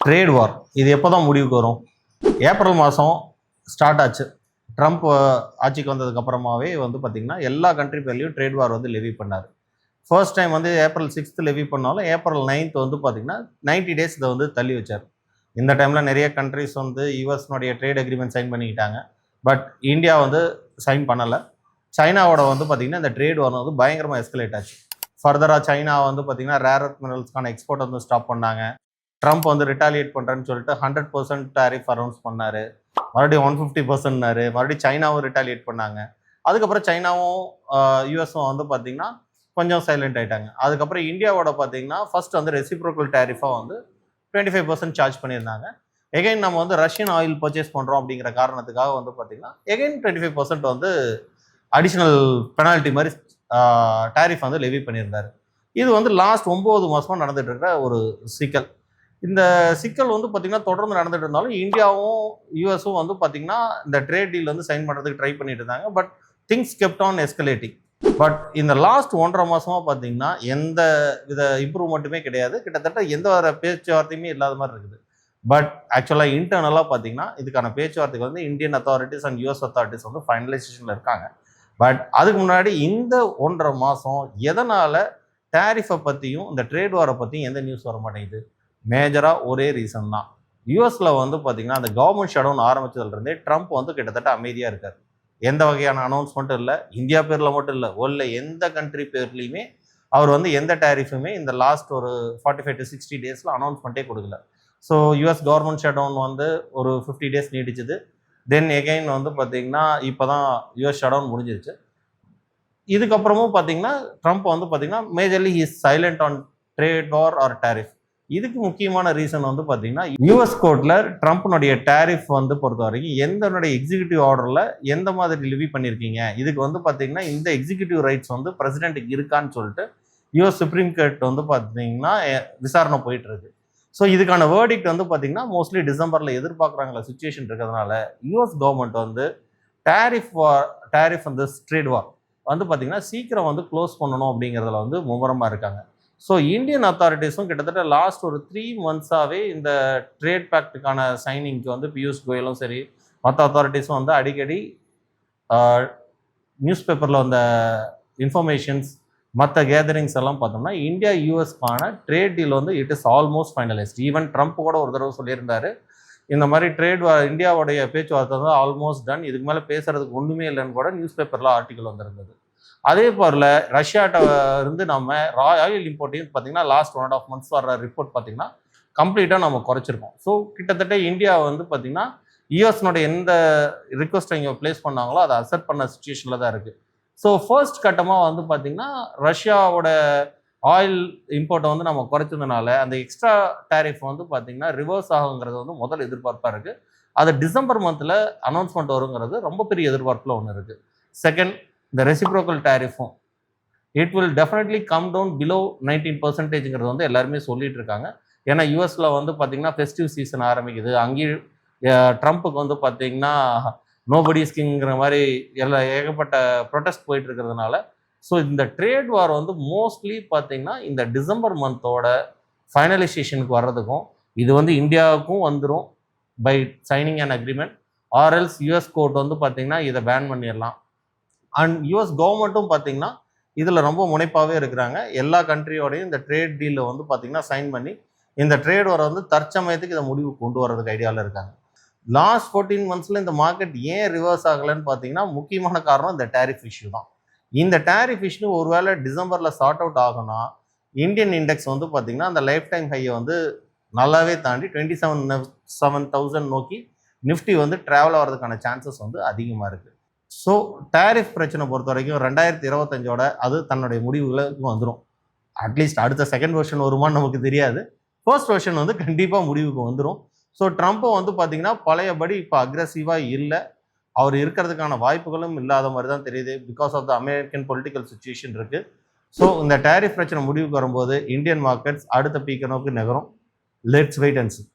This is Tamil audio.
ட்ரேட் வார் இது எப்போ தான் முடிவுக்கு வரும்? ஏப்ரல் மாதம் ஸ்டார்ட் ஆச்சு. ட்ரம்ப் ஆட்சிக்கு வந்ததுக்கப்புறமாவே பார்த்திங்கன்னா எல்லா கண்ட்ரி பேர்லையும் ட்ரேட் வார் லெவி பண்ணார். First time April 6th levy பண்ணாலும் ஏப்ரல் 9th பார்த்திங்கன்னா 90 days இதை தள்ளி வச்சார். இந்த டைமில் நிறைய கண்ட்ரிஸ் யூஎஸ்னுடைய ட்ரேட் அக்ரிமெண்ட் சைன் பண்ணிக்கிட்டாங்க. பட் இந்தியா சைன் பண்ணலை. சைனாவோட பார்த்திங்கன்னா இந்த ட்ரேட் வார் பயங்கரமாக எஸ்கலேட் ஆச்சு. ஃபர்தராக சைனா பார்த்திங்கன்னா ரேர் அர்த் மினரல்ஸ்க்கான எக்ஸ்போர்ட் ஸ்டாப் பண்ணாங்க. ட்ரம்ப் ரிட்டாலியேட் பண்ணுறேன்னு சொல்லிட்டு 100% டேரிஃப் அனௌன்ஸ் பண்ணார். மறுபடியும் 150%னாரு. மறுபடியும் சைனாவும் ரிட்டாலியேட் பண்ணாங்க. அதுக்கப்புறம் சைனாவும் யூஎஸும் பார்த்திங்கன்னா கொஞ்சம் சைலண்ட் ஆகிட்டாங்க. அதுக்கப்புறம் இந்தியாவோட பார்த்திங்கன்னா ஃபர்ஸ்ட் ரெசிப்ரோக்கல் டேரிஃபாக 25% சார்ஜ் பண்ணியிருந்தாங்க. எகைன் நம்ம ரஷ்யன் ஆயில் பர்ச்சேஸ் பண்ணுறோம் அப்படிங்கிற காரணத்துக்காக பார்த்திங்கன்னா எகைன் 25% அடிஷ்னல் பெனால்ட்டி மாதிரி டேரிஃப் லெவி பண்ணியிருந்தார். இது லாஸ்ட் 9 மாதமாக நடந்துட்டு இருக்கிற ஒரு சிக்கல். இந்த சிக்கல் பார்த்திங்கன்னா தொடர்ந்து நடந்துட்டு இருந்தாலும் இந்தியாவும் யூஎஸும் பார்த்திங்கன்னா இந்த ட்ரேட் டீல் சைன் பண்ணுறதுக்கு ட்ரை பண்ணிட்டு இருந்தாங்க. But things kept on escalating. But இந்த லாஸ்ட் 1.5 மாதமாக பார்த்திங்கன்னா எந்த வித இம்ப்ரூவ்மெண்ட்டுமே கிடையாது. கிட்டத்தட்ட எந்த வர பேச்சுவார்த்தையுமே இல்லாத மாதிரி இருக்குது. பட் ஆக்சுவலாக இன்டர்னலாக பார்த்திங்கன்னா இதுக்கான பேச்சுவார்த்தைக்கு Indian authorities and US authorities ஃபைனலைசேஷனில் இருக்காங்க. பட் அதுக்கு முன்னாடி இந்த 1.5 மாதம் எதனால் டேரிஃபை பற்றியும் இந்த ட்ரேட் வாரை பற்றியும் எந்த நியூஸ் வர மாட்டேங்குது? மேஜராக ஒரே ரீசன் தான். யூஎஸில் பார்த்திங்கன்னா அந்த கவர்மெண்ட் ஷட்டவுன் ஆரம்பித்ததுலேருந்தே ட்ரம்ப் கிட்டத்தட்ட அமைதியாக இருக்கார். எந்த வகையான அனௌன்ஸ்மெண்ட்டும் இல்லை. இந்தியா பேரில் மட்டும் இல்லை, வேர்ல்டில் எந்த கண்ட்ரி பேர்லேயுமே அவர் எந்த டேரிஃபுமே இந்த லாஸ்ட் ஒரு 45 to 60 days அனௌன்ஸ்மெண்ட்டே கொடுக்கல. ஸோ யூஎஸ் கவர்மெண்ட் ஷட்டவுன் ஒரு 50 days நீடிச்சுது. தென் எகைன் பார்த்திங்கன்னா இப்போ தான் யூஎஸ் ஷட்டவுன் முடிஞ்சிருச்சு. இதுக்கப்புறமும் பார்த்திங்கன்னா ட்ரம்ப் பார்த்திங்கன்னா majorly he is silent on trade war or tariff. இதுக்கு முக்கியமான ரீசன் பார்த்திங்கன்னா யூஎஸ் கோர்ட்டில் ட்ரம்ப்னுடைய டேரிஃப் பொறுத்த வரைக்கும் எந்தனுடைய எக்ஸிக்யூட்டிவ் ஆர்டரில் எந்த மாதிரி லிவி பண்ணியிருக்கீங்க, இதுக்கு பார்த்திங்கன்னா இந்த எக்ஸிக்யூட்டிவ் ரைட்ஸ் பிரசிடென்ட்டுக்கு இருக்கான்னு சொல்லிட்டு யூஎஸ் சுப்ரீம் கோர்ட் பார்த்திங்கன்னா விசாரணை போயிட்டுருக்கு. ஸோ இதுக்கான வேர்டிக்ட் பார்த்திங்கன்னா மோஸ்ட்லி டிசம்பரில் எதிர்பார்க்குறாங்கள சுச்சுவேஷன் இருக்கிறதுனால யூஎஸ் கவர்மெண்ட் டேரிஃப் ட்ரேட் வார் பார்த்திங்கன்னா சீக்கிரம் க்ளோஸ் பண்ணணும் அப்படிங்கிறதுல மும்முரமாக இருக்காங்க. ஸோ இந்தியன் அத்தாரிட்டிஸும் கிட்டத்தட்ட லாஸ்ட் ஒரு 3 months-ஆகவே இந்த ட்ரேட் பேக்டுக்கான சைனிங்க்கு பியூஷ் கோயலும் சரி மற்ற அத்தாரிட்டிஸும் அடிக்கடி நியூஸ் பேப்பரில் வந்த இன்ஃபர்மேஷன்ஸ் மற்ற கேதரிங்ஸ் எல்லாம் பார்த்தோம்னா இந்தியா யூஎஸ்க்கான trade deal it is almost finalised. Even Trump கூட ஒரு தடவை சொல்லியிருந்தார், இந்த மாதிரி இந்தியாவுடைய பேச்சுவார்த்தை ஆல்மோஸ்ட் டன், இதுக்கு மேலே பேசுறதுக்கு ஒன்றுமே இல்லைன்னு கூட நியூஸ் பேப்பரில் ஆர்டிக்கல் வந்திருந்தது. அதே போல் ரஷ்யாட்ட நம்ம ஆயில் இம்போர்ட்டையும் பார்த்திங்கன்னா லாஸ்ட் 1.5 months வர ரிப்போர்ட் பார்த்திங்கன்னா கம்ப்ளீட்டாக நம்ம குறைச்சிருக்கோம். ஸோ கிட்டத்தட்ட இந்தியா பார்த்திங்கன்னா யூஎஸ்னுடைய எந்த ரிக்வஸ்ட்டை இங்கே ப்ளேஸ் பண்ணாங்களோ அதை அக்செப்ட் பண்ண சுச்சுவேஷனில் தான் இருக்குது. ஸோ ஃபர்ஸ்ட் கட்டமாக பார்த்திங்கன்னா ரஷ்யாவோட ஆயில் இம்போர்ட்டை நம்ம குறைச்சதுனால அந்த எக்ஸ்ட்ரா டேரிஃப் பார்த்திங்கன்னா ரிவர்ஸ் ஆகுங்கிறது முதல் எதிர்பார்ப்பாக இருக்குது. அது டிசம்பர் மந்தில் அனௌன்ஸ்மெண்ட் வருங்கிறது ரொம்ப பெரிய எதிர்பார்ப்பில் ஒன்று இருக்குது. செகண்ட், இந்த ரெசிப்ரோக்கல் டேரிஃபும் it will definitely come down below 19%ங்கிறது எல்லாருமே சொல்லிட்டு இருக்காங்க. ஏன்னா யூஎஸில் பார்த்திங்கன்னா ஃபெஸ்டிவ் சீசன் ஆரம்பிக்குது. அங்கேயும் ட்ரம்ப்புக்கு பார்த்திங்கன்னா நோபடி ஸ்கிங்கிற மாதிரி ஏகப்பட்ட ப்ரொட்டஸ்ட் போயிட்டு இருக்கிறதுனால ஸோ இந்த ட்ரேட் வார் மோஸ்ட்லி பார்த்திங்கன்னா இந்த டிசம்பர் மந்தோட ஃபைனலைசேஷனுக்கு வர்றதுக்கும் இது இந்தியாவுக்கும் வந்துடும் by signing and agreement or else US court பார்த்திங்கன்னா இதை பேன் பண்ணிடலாம். அண்ட் யூஎஸ் கவர்மெண்ட்டும் பார்த்திங்கன்னா இதில் ரொம்ப முனைப்பாகவே இருக்கிறாங்க. எல்லா கண்ட்ரியோடையும் இந்த ட்ரேட் டீலில் பார்த்திங்கன்னா சைன் பண்ணி இந்த ட்ரேட் வர தற்சமயத்துக்கு இதை முடிவு கொண்டு வரதுக்கு ஐடியாவில் இருக்காங்க. லாஸ்ட் 14 months இந்த மார்க்கெட் ஏன் ரிவர்ஸ் ஆகலைன்னு பார்த்திங்கன்னா முக்கியமான காரணம் இந்த டேரிஃப் இஷ்யூ தான். இந்த டேரிஃப் இஷ்யூ ஒருவேளை டிசம்பரில் சார்ட் அவுட் ஆகுனா இந்தியன் இண்டெக்ஸ் பார்த்திங்கன்னா அந்த லைஃப் டைம் ஹையை நல்லாவே தாண்டி 27,000 நோக்கி நிஃப்டி ட்ராவல் ஆகிறதுக்கான சான்சஸ் அதிகமாக இருக்குது. ஸோ டேரிஃப் பிரச்சனை பொறுத்த வரைக்கும் 2025ஓட அது தன்னுடைய முடிவுகளுக்கு வந்துடும். அட்லீஸ்ட் அடுத்த செகண்ட் வெர்ஷன் வருமானு நமக்கு தெரியாது. ஃபர்ஸ்ட் வெர்ஷன் கண்டிப்பாக முடிவுக்கு வந்துடும். ஸோ ட்ரம்ப்பும் பார்த்திங்கன்னா பழையபடி இப்போ அக்ரெசிவாக இல்லை. அவர் இருக்கிறதுக்கான வாய்ப்புகளும் இல்லாத மாதிரி தான் தெரியுது. Because of the American political situation இருக்குது. ஸோ இந்த டேரிஃப் பிரச்சனை முடிவுக்கு வரும்போது இந்தியன் மார்க்கெட்ஸ் அடுத்த பீக்கை நோக்கி நகரும். Let's wait and see.